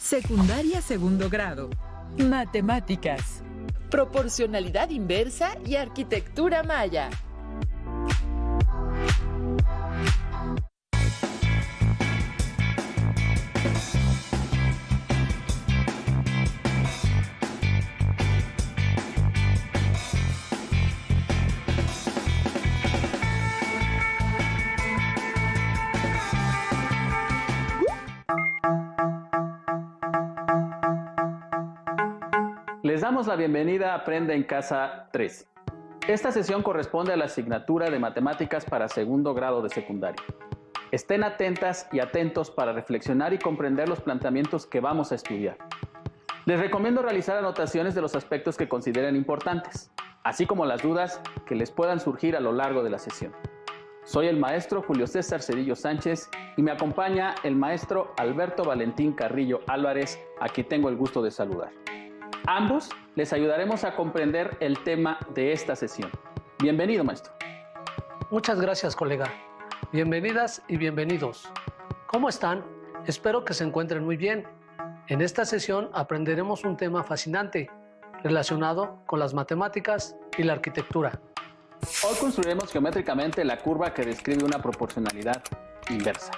Secundaria segundo grado. Matemáticas. Proporcionalidad inversa y arquitectura maya. Les damos la bienvenida a Aprende en Casa 3. Esta sesión corresponde a la asignatura de Matemáticas para segundo grado de secundaria. Estén atentas y atentos para reflexionar y comprender los planteamientos que vamos a estudiar. Les recomiendo realizar anotaciones de los aspectos que consideren importantes, así como las dudas que les puedan surgir a lo largo de la sesión. Soy el maestro Julio César Cedillo Sánchez y me acompaña el maestro Alberto Valentín Carrillo Álvarez, a quien tengo el gusto de saludar. Ambos les ayudaremos a comprender el tema de esta sesión. Bienvenido, maestro. Muchas gracias, colega. Bienvenidas y bienvenidos. ¿Cómo están? Espero que se encuentren muy bien. En esta sesión aprenderemos un tema fascinante relacionado con las matemáticas y la arquitectura. Hoy construiremos geométricamente la curva que describe una proporcionalidad inversa.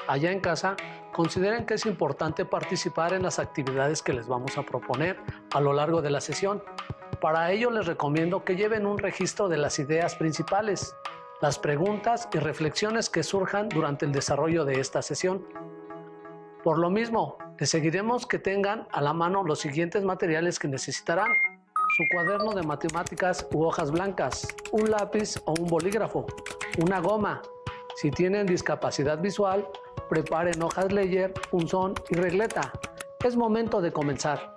Allá en casa, consideren que es importante participar en las actividades que les vamos a proponer a lo largo de la sesión. Para ello les recomiendo que lleven un registro de las ideas principales, las preguntas y reflexiones que surjan durante el desarrollo de esta sesión. Por lo mismo, les seguiremos que tengan a la mano los siguientes materiales que necesitarán: su cuaderno de matemáticas u hojas blancas, un lápiz o un bolígrafo, una goma. Si tienen discapacidad visual, preparen hojas Ledger, punzón y regleta. Es momento de comenzar.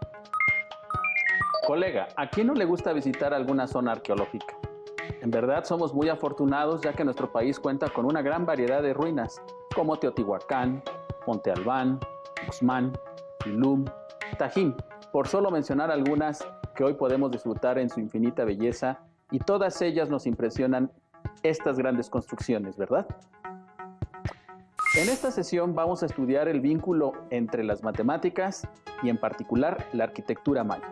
Colega, ¿a quién no le gusta visitar alguna zona arqueológica? En verdad somos muy afortunados, ya que nuestro país cuenta con una gran variedad de ruinas, como Teotihuacán, Monte Albán, Uxmal, Tulum, Tajín, por solo mencionar algunas que hoy podemos disfrutar en su infinita belleza, y todas ellas nos impresionan estas grandes construcciones, ¿verdad? En esta sesión vamos a estudiar el vínculo entre las matemáticas y en particular la arquitectura maya.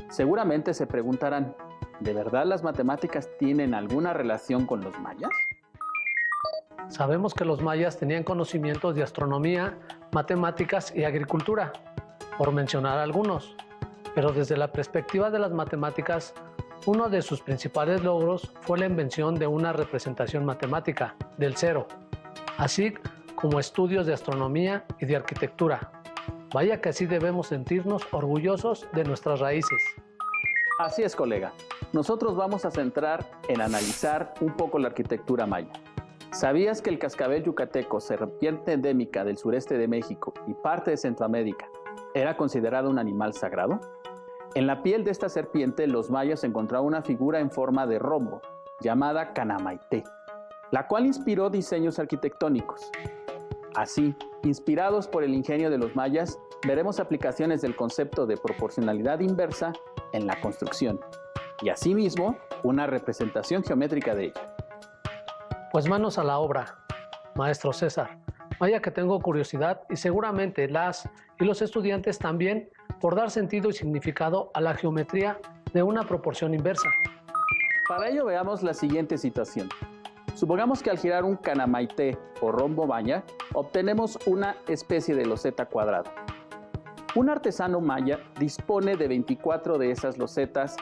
Seguramente se preguntarán, ¿de verdad las matemáticas tienen alguna relación con los mayas? Sabemos que los mayas tenían conocimientos de astronomía, matemáticas y agricultura, por mencionar algunos. Pero desde la perspectiva de las matemáticas, uno de sus principales logros fue la invención de una representación matemática del cero, así como estudios de astronomía y de arquitectura. Vaya que así debemos sentirnos orgullosos de nuestras raíces. Así es, colega. Nosotros vamos a centrar en analizar un poco la arquitectura maya. ¿Sabías que el cascabel yucateco, serpiente endémica del sureste de México y parte de Centroamérica, era considerado un animal sagrado? En la piel de esta serpiente, los mayas encontraron una figura en forma de rombo, llamada Canamaité, la cual inspiró diseños arquitectónicos. Así, inspirados por el ingenio de los mayas, veremos aplicaciones del concepto de proporcionalidad inversa en la construcción, y asimismo, una representación geométrica de ella. Pues manos a la obra, maestro César. Vaya que tengo curiosidad y seguramente las y los estudiantes también, por dar sentido y significado a la geometría de una proporción inversa. Para ello veamos la siguiente situación. Supongamos que al girar un canamaité o rombo maya, obtenemos una especie de loseta cuadrada. Un artesano maya dispone de 24 de esas losetas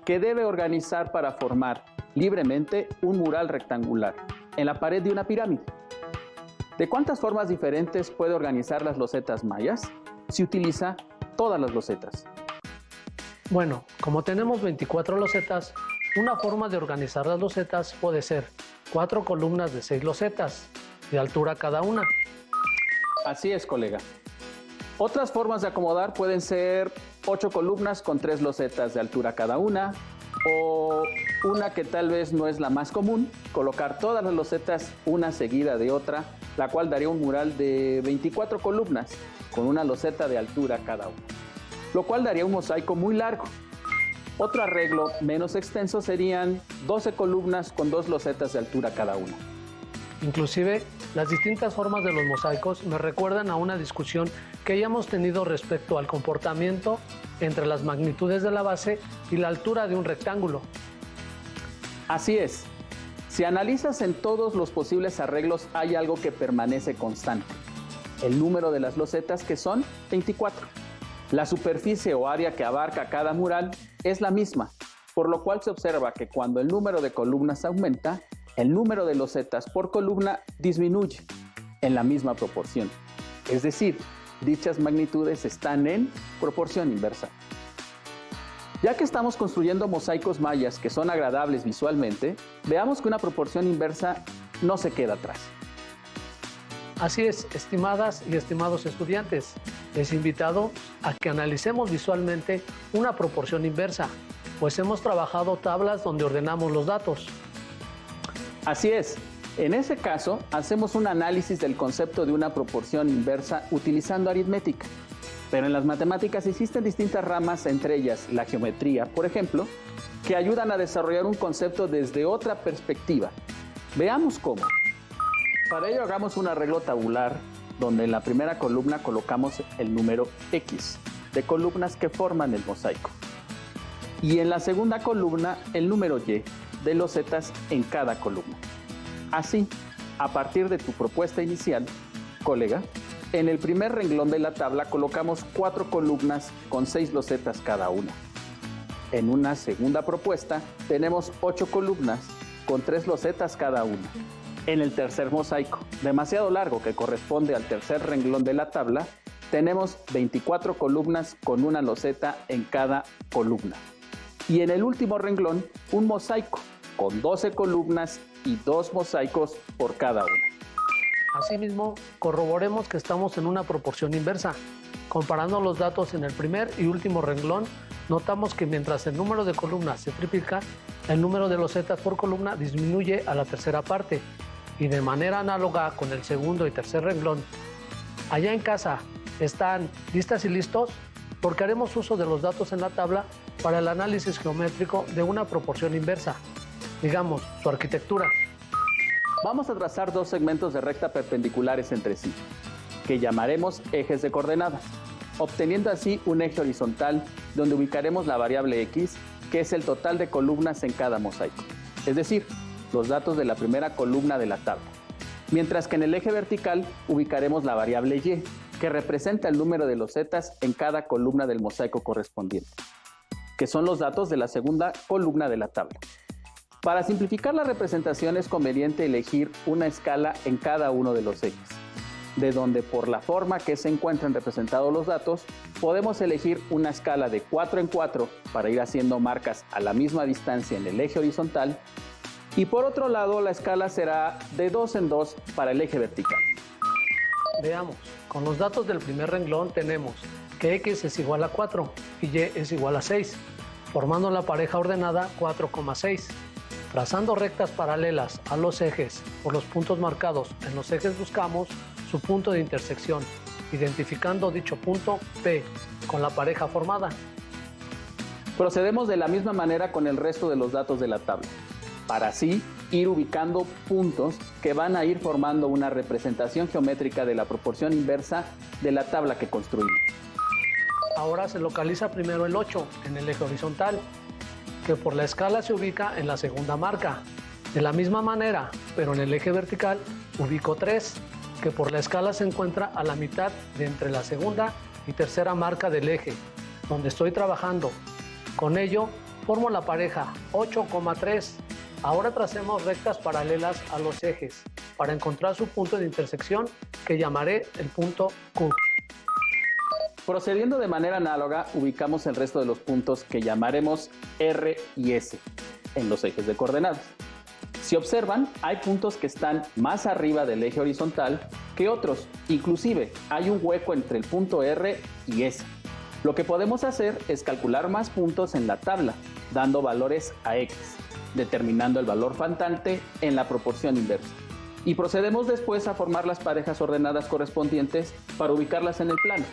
que debe organizar para formar libremente un mural rectangular en la pared de una pirámide. ¿De cuántas formas diferentes puede organizar las losetas mayas? Se utiliza todas las losetas. Bueno, como tenemos 24 losetas, una forma de organizar las losetas puede ser 4 columnas de 6 losetas, de altura cada una. Así es, colega. Otras formas de acomodar pueden ser 8 columnas con 3 losetas de altura cada una, o una que tal vez no es la más común, colocar todas las losetas una seguida de otra, la cual daría un mural de 24 columnas con una loseta de altura cada una, lo cual daría un mosaico muy largo. Otro arreglo menos extenso serían 12 columnas con 2 losetas de altura cada una. Inclusive, las distintas formas de los mosaicos me recuerdan a una discusión que ya hemos tenido respecto al comportamiento entre las magnitudes de la base y la altura de un rectángulo. Así es. Si analizas en todos los posibles arreglos, hay algo que permanece constante. El número de las losetas, que son 24. La superficie o área que abarca cada mural es la misma, por lo cual se observa que cuando el número de columnas aumenta, el número de losetas por columna disminuye en la misma proporción. Es decir, dichas magnitudes están en proporción inversa. Ya que estamos construyendo mosaicos mayas que son agradables visualmente, veamos que una proporción inversa no se queda atrás. Así es, estimadas y estimados estudiantes, les invito a que analicemos visualmente una proporción inversa, pues hemos trabajado tablas donde ordenamos los datos. Así es. En ese caso, hacemos un análisis del concepto de una proporción inversa utilizando aritmética. Pero en las matemáticas existen distintas ramas, entre ellas la geometría, por ejemplo, que ayudan a desarrollar un concepto desde otra perspectiva. Veamos cómo. Para ello hagamos un arreglo tabular donde en la primera columna colocamos el número X de columnas que forman el mosaico. Y en la segunda columna el número Y de losetas en cada columna. Así, a partir de tu propuesta inicial, colega, en el primer renglón de la tabla colocamos 4 columnas con 6 losetas cada una. En una segunda propuesta tenemos 8 columnas con 3 losetas cada una. En el tercer mosaico, demasiado largo que corresponde al tercer renglón de la tabla, tenemos 24 columnas con una loseta en cada columna. Y en el último renglón, un mosaico con 12 columnas y 2 mosaicos por cada una. Asimismo, corroboremos que estamos en una proporción inversa. Comparando los datos en el primer y último renglón, notamos que mientras el número de columnas se triplica, el número de losetas por columna disminuye a la tercera parte. Y de manera análoga con el segundo y tercer renglón. Allá en casa, ¿están listas y listos? Porque haremos uso de los datos en la tabla para el análisis geométrico de una proporción inversa. Digamos, su arquitectura. Vamos a trazar 2 segmentos de recta perpendiculares entre sí, que llamaremos ejes de coordenadas, obteniendo así un eje horizontal donde ubicaremos la variable X, que es el total de columnas en cada mosaico, es decir, los datos de la primera columna de la tabla. Mientras que en el eje vertical ubicaremos la variable Y, que representa el número de losetas en cada columna del mosaico correspondiente, que son los datos de la segunda columna de la tabla. Para simplificar la representación es conveniente elegir una escala en cada uno de los ejes, de donde por la forma que se encuentran representados los datos, podemos elegir una escala de 4 en 4 para ir haciendo marcas a la misma distancia en el eje horizontal, y por otro lado la escala será de 2 en 2 para el eje vertical. Veamos, con los datos del primer renglón tenemos que X es igual a 4 y Y es igual a 6, formando la pareja ordenada 4,6. Trazando rectas paralelas a los ejes por los puntos marcados en los ejes buscamos su punto de intersección, identificando dicho punto P con la pareja formada. Procedemos de la misma manera con el resto de los datos de la tabla, para así ir ubicando puntos que van a ir formando una representación geométrica de la proporción inversa de la tabla que construimos. Ahora se localiza primero el 8 en el eje horizontal, que por la escala se ubica en la segunda marca. De la misma manera, pero en el eje vertical, ubico 3, que por la escala se encuentra a la mitad de entre la segunda y tercera marca del eje, donde estoy trabajando. Con ello, formo la pareja 8,3. Ahora tracemos rectas paralelas a los ejes para encontrar su punto de intersección, que llamaré el punto Q. Procediendo de manera análoga, ubicamos el resto de los puntos que llamaremos R y S en los ejes de coordenadas. Si observan, hay puntos que están más arriba del eje horizontal que otros, inclusive hay un hueco entre el punto R y S. Lo que podemos hacer es calcular más puntos en la tabla, dando valores a X, determinando el valor faltante en la proporción inversa. Y procedemos después a formar las parejas ordenadas correspondientes para ubicarlas en el plano.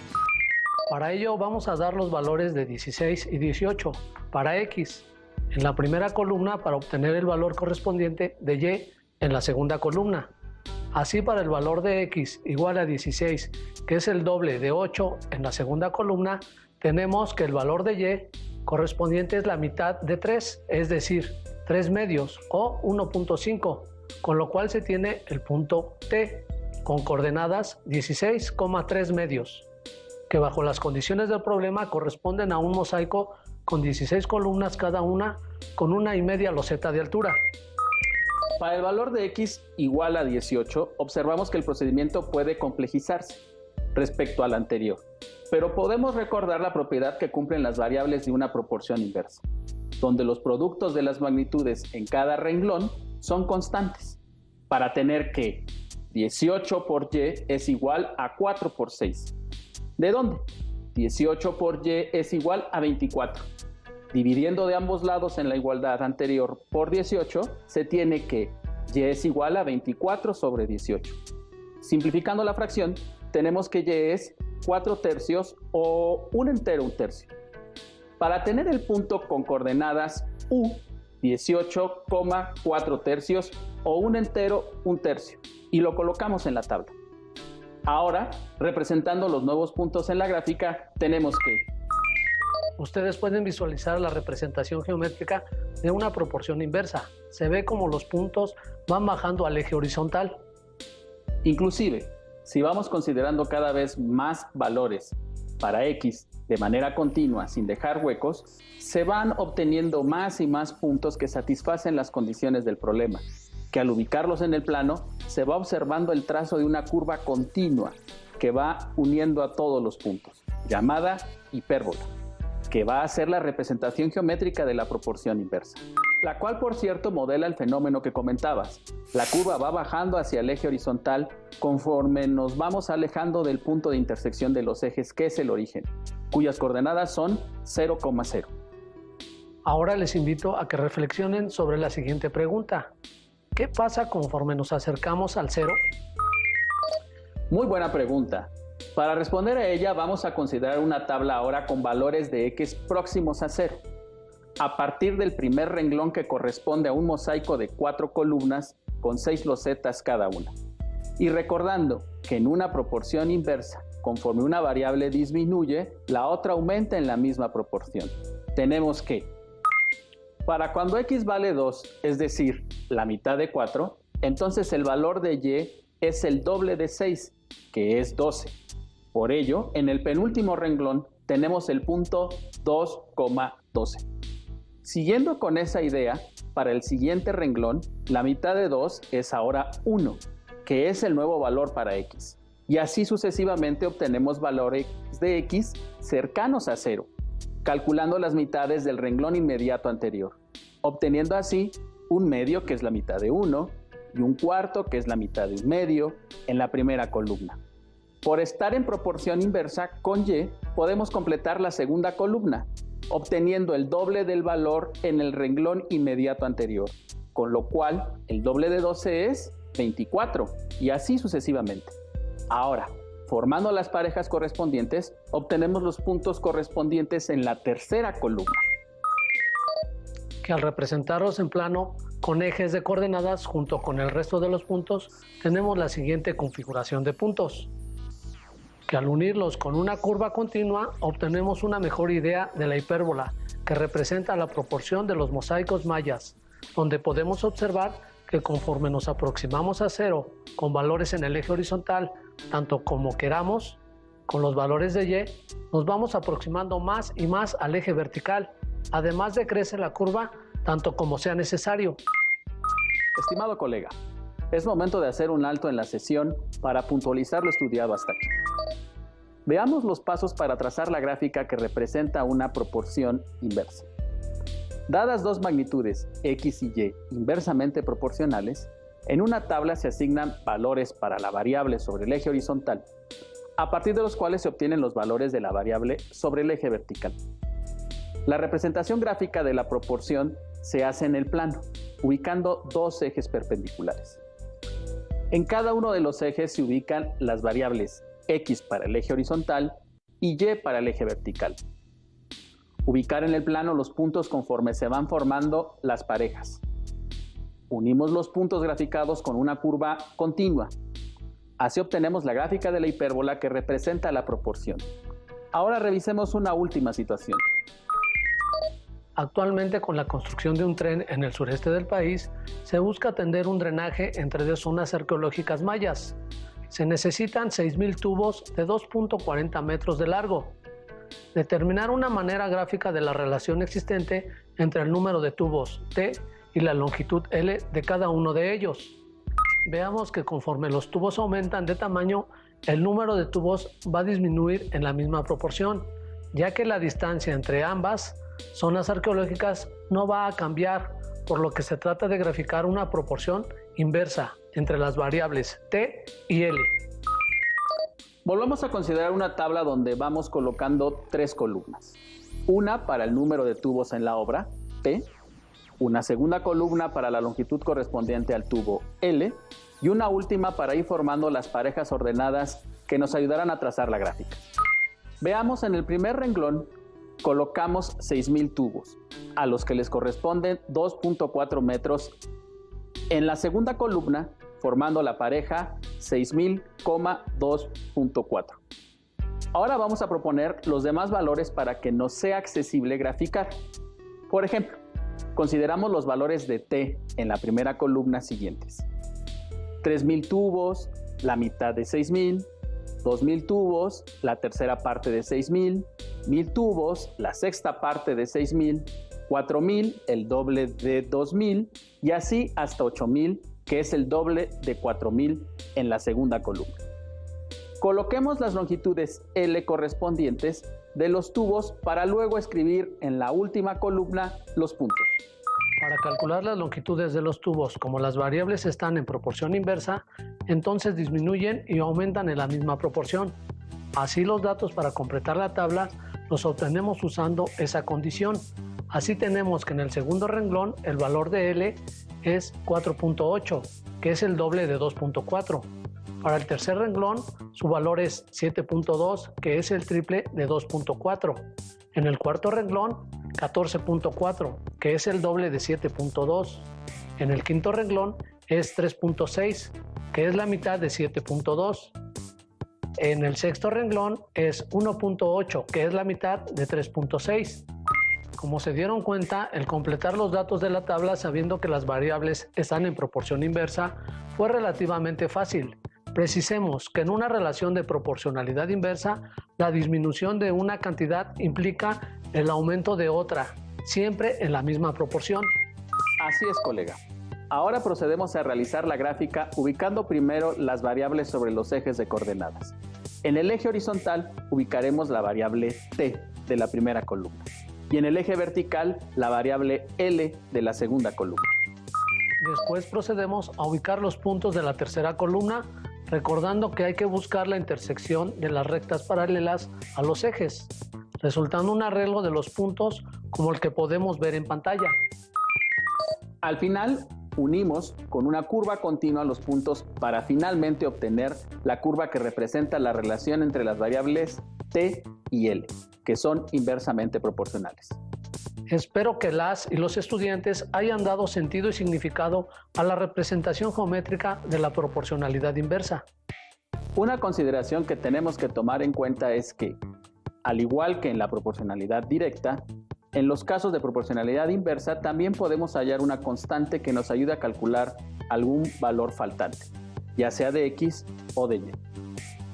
Para ello vamos a dar los valores de 16 y 18 para X en la primera columna para obtener el valor correspondiente de Y en la segunda columna. Así, para el valor de x igual a 16, que es el doble de 8 en la segunda columna, tenemos que el valor de y correspondiente es la mitad de 3, es decir, 3 medios o 1.5, con lo cual se tiene el punto T con coordenadas 16,3 medios, que bajo las condiciones del problema corresponden a un mosaico con 16 columnas cada una con 1,5 loseta de altura. Para el valor de x igual a 18, observamos que el procedimiento puede complejizarse respecto al anterior, pero podemos recordar la propiedad que cumplen las variables de una proporción inversa, donde los productos de las magnitudes en cada renglón son constantes, para tener que 18 por y es igual a 4 por 6. ¿De dónde? 18 por y es igual a 24. Dividiendo de ambos lados en la igualdad anterior por 18, se tiene que y es igual a 24 sobre 18. Simplificando la fracción, tenemos que y es 4 tercios o 1 entero 1 tercio. Para tener el punto con coordenadas u, 18,4 tercios o 1 entero 1 tercio, y lo colocamos en la tabla. Ahora, representando los nuevos puntos en la gráfica, tenemos que... Ustedes pueden visualizar la representación geométrica de una proporción inversa. Se ve como los puntos van bajando al eje horizontal. Inclusive, si vamos considerando cada vez más valores para x de manera continua sin dejar huecos, se van obteniendo más y más puntos que satisfacen las condiciones del problema, que al ubicarlos en el plano se va observando el trazo de una curva continua que va uniendo a todos los puntos, llamada hipérbola, que va a ser la representación geométrica de la proporción inversa, la cual, por cierto, modela el fenómeno que comentabas. La curva va bajando hacia el eje horizontal conforme nos vamos alejando del punto de intersección de los ejes, que es el origen, cuyas coordenadas son 0,0. Ahora les invito a que reflexionen sobre la siguiente pregunta. ¿Qué pasa conforme nos acercamos al cero? Muy buena pregunta. Para responder a ella vamos a considerar una tabla ahora con valores de x próximos a 0, a partir del primer renglón, que corresponde a un mosaico de 4 columnas con 6 losetas cada una. Y recordando que en una proporción inversa, conforme una variable disminuye, la otra aumenta en la misma proporción. Tenemos que, para cuando x vale 2, es decir, la mitad de 4, entonces el valor de y es el doble de 6, que es 12. Por ello, en el penúltimo renglón tenemos el punto 2,12. Siguiendo con esa idea, para el siguiente renglón, la mitad de 2 es ahora 1, que es el nuevo valor para x. Y así sucesivamente obtenemos valores de x cercanos a 0, calculando las mitades del renglón inmediato anterior, obteniendo así un medio, que es la mitad de 1, y un cuarto, que es la mitad de 1 medio, en la primera columna. Por estar en proporción inversa con y, podemos completar la segunda columna, obteniendo el doble del valor en el renglón inmediato anterior, con lo cual el doble de 12 es 24, y así sucesivamente. Ahora, formando las parejas correspondientes, obtenemos los puntos correspondientes en la tercera columna, que al representarlos en plano con ejes de coordenadas junto con el resto de los puntos, tenemos la siguiente configuración de puntos, que al unirlos con una curva continua obtenemos una mejor idea de la hipérbola, que representa la proporción de los mosaicos mayas, donde podemos observar que conforme nos aproximamos a 0 con valores en el eje horizontal, tanto como queramos, con los valores de y, nos vamos aproximando más y más al eje vertical, además de crecer la curva tanto como sea necesario. Estimado colega, es momento de hacer un alto en la sesión para puntualizar lo estudiado hasta aquí. Veamos los pasos para trazar la gráfica que representa una proporción inversa. Dadas dos magnitudes x y y inversamente proporcionales, en una tabla se asignan valores para la variable sobre el eje horizontal, a partir de los cuales se obtienen los valores de la variable sobre el eje vertical. La representación gráfica de la proporción se hace en el plano, ubicando dos ejes perpendiculares. En cada uno de los ejes se ubican las variables x para el eje horizontal y y para el eje vertical. Ubicar en el plano los puntos conforme se van formando las parejas. Unimos los puntos graficados con una curva continua, Así obtenemos la gráfica de la hipérbola que representa la proporción. Ahora revisemos una última situación. Actualmente, con la construcción de un tren en el sureste del país, se busca atender un drenaje entre dos zonas arqueológicas mayas. Se necesitan 6,000 tubos de 2.40 metros de largo. Determinar una manera gráfica de la relación existente entre el número de tubos T y la longitud L de cada uno de ellos. Veamos que conforme los tubos aumentan de tamaño, el número de tubos va a disminuir en la misma proporción, ya que la distancia entre ambas zonas arqueológicas no va a cambiar, por lo que se trata de graficar una proporción inversa entre las variables T y L. Volvamos a considerar una tabla donde vamos colocando 3 columnas. Una para el número de tubos en la obra, T, una segunda columna para la longitud correspondiente al tubo L y una última para ir formando las parejas ordenadas que nos ayudarán a trazar la gráfica. Veamos, en el primer renglón colocamos 6,000 tubos, a los que les corresponden 2.4 metros. En la segunda columna, formando la pareja 6,000, 2.4. Ahora vamos a proponer los demás valores para que nos sea accesible graficar. Por ejemplo, consideramos los valores de T en la primera columna siguientes: 3,000 tubos, la mitad de 6,000, 2,000 tubos, la tercera parte de 6,000, 1,000 tubos, la sexta parte de 6,000, 4,000, el doble de 2,000 y así hasta 8,000, que es el doble de 4,000 en la segunda columna. Coloquemos las longitudes L correspondientes de los tubos para luego escribir en la última columna los puntos. Para calcular las longitudes de los tubos, como las variables están en proporción inversa, entonces disminuyen y aumentan en la misma proporción. Así los datos para completar la tabla los obtenemos usando esa condición. Así tenemos que en el segundo renglón el valor de L es 4.8, que es el doble de 2.4. Para el tercer renglón su valor es 7.2, que es el triple de 2.4. En el cuarto renglón 14.4, que es el doble de 7.2. En el quinto renglón es 3.6, que es la mitad de 7.2. En el sexto renglón es 1.8, que es la mitad de 3.6. Como se dieron cuenta, el completar los datos de la tabla sabiendo que las variables están en proporción inversa fue relativamente fácil. Precisemos que en una relación de proporcionalidad inversa, la disminución de una cantidad implica el aumento de otra, siempre en la misma proporción. Así es, colega. Ahora procedemos a realizar la gráfica ubicando primero las variables sobre los ejes de coordenadas. En el eje horizontal ubicaremos la variable T de la primera columna y en el eje vertical la variable L de la segunda columna. Después procedemos a ubicar los puntos de la tercera columna, recordando que hay que buscar la intersección de las rectas paralelas a los ejes, resultando un arreglo de los puntos como el que podemos ver en pantalla. Al final, unimos con una curva continua los puntos para finalmente obtener la curva que representa la relación entre las variables T y L, que son inversamente proporcionales. Espero que las y los estudiantes hayan dado sentido y significado a la representación geométrica de la proporcionalidad inversa. Una consideración que tenemos que tomar en cuenta es que, al igual que en la proporcionalidad directa, en los casos de proporcionalidad inversa también podemos hallar una constante que nos ayude a calcular algún valor faltante, ya sea de X o de Y.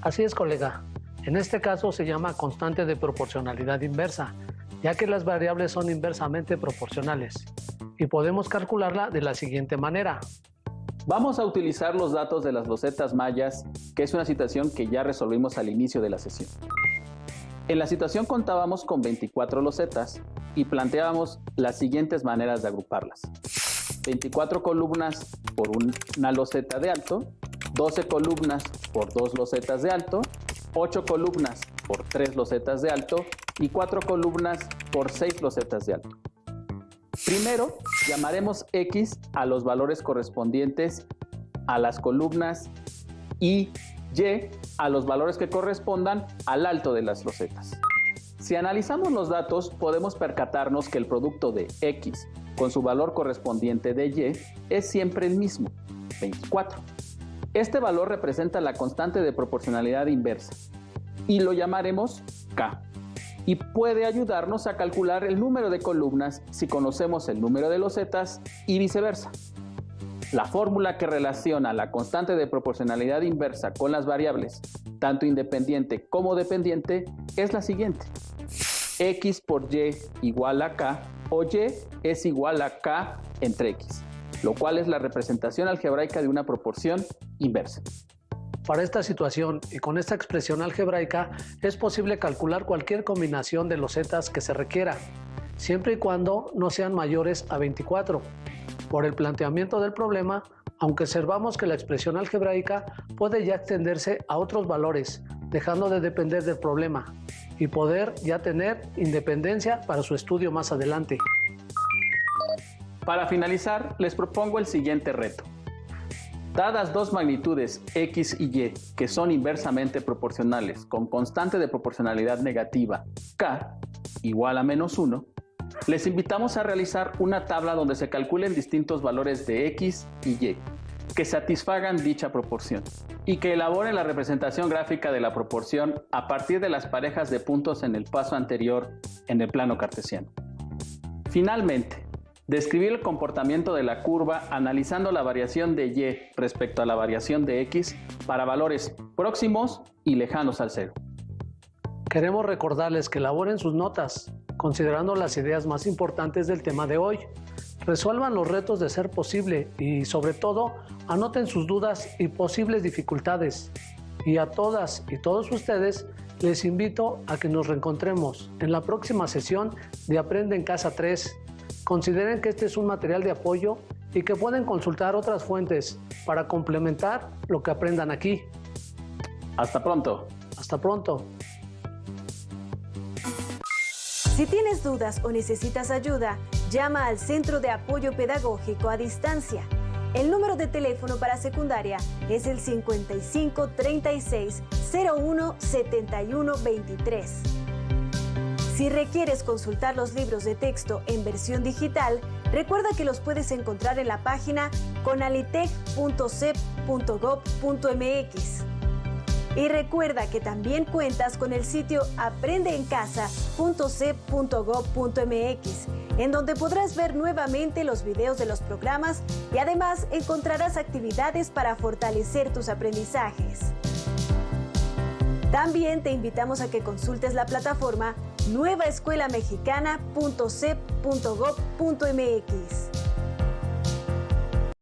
Así es, colega. En este caso se llama constante de proporcionalidad inversa, ya que las variables son inversamente proporcionales, y podemos calcularla de la siguiente manera. Vamos a utilizar los datos de las losetas mayas, que es una situación que ya resolvimos al inicio de la sesión. En la situación contábamos con 24 losetas y planteábamos las siguientes maneras de agruparlas: 24 columnas por una loseta de alto, 12 columnas por 2 losetas de alto, 8 columnas por 3 losetas de alto y 4 columnas por 6 losetas de alto. Primero, llamaremos X a los valores correspondientes a las columnas y Y a los valores que correspondan al alto de las losetas. Si analizamos los datos, podemos percatarnos que el producto de X con su valor correspondiente de Y es siempre el mismo, 24. Este valor representa la constante de proporcionalidad inversa y lo llamaremos K. Y puede ayudarnos a calcular el número de columnas si conocemos el número de losetas y viceversa. La fórmula que relaciona la constante de proporcionalidad inversa con las variables, tanto independiente como dependiente, es la siguiente. X por Y igual a K, o Y es igual a K entre X, lo cual es la representación algebraica de una proporción inversa. Para esta situación y con esta expresión algebraica es posible calcular cualquier combinación de losetas que se requiera, siempre y cuando no sean mayores a 24. Por el planteamiento del problema, aunque observamos que la expresión algebraica puede ya extenderse a otros valores, dejando de depender del problema, y poder ya tener independencia para su estudio más adelante. Para finalizar, les propongo el siguiente reto. Dadas dos magnitudes X y Y que son inversamente proporcionales con constante de proporcionalidad negativa K igual a -1, les invitamos a realizar una tabla donde se calculen distintos valores de X y Y que satisfagan dicha proporción y que elaboren la representación gráfica de la proporción a partir de las parejas de puntos en el paso anterior en el plano cartesiano. Finalmente, describir el comportamiento de la curva analizando la variación de Y respecto a la variación de X para valores próximos y lejanos al cero. Queremos recordarles que elaboren sus notas, considerando las ideas más importantes del tema de hoy. Resuelvan los retos de ser posible y, sobre todo, anoten sus dudas y posibles dificultades. Y a todas y todos ustedes les invito a que nos reencontremos en la próxima sesión de Aprende en Casa 3. Consideren que este es un material de apoyo y que pueden consultar otras fuentes para complementar lo que aprendan aquí. Hasta pronto. Hasta pronto. Si tienes dudas o necesitas ayuda, llama al Centro de Apoyo Pedagógico a Distancia. El número de teléfono para secundaria es el 55 36 01 71 23. Si requieres consultar los libros de texto en versión digital, recuerda que los puedes encontrar en la página conalitec.cep.gov.mx. Y recuerda que también cuentas con el sitio aprendeencasa.cep.gov.mx, en donde podrás ver nuevamente los videos de los programas y además encontrarás actividades para fortalecer tus aprendizajes. También te invitamos a que consultes la plataforma nuevaescuelamexicana.cep.gov.mx.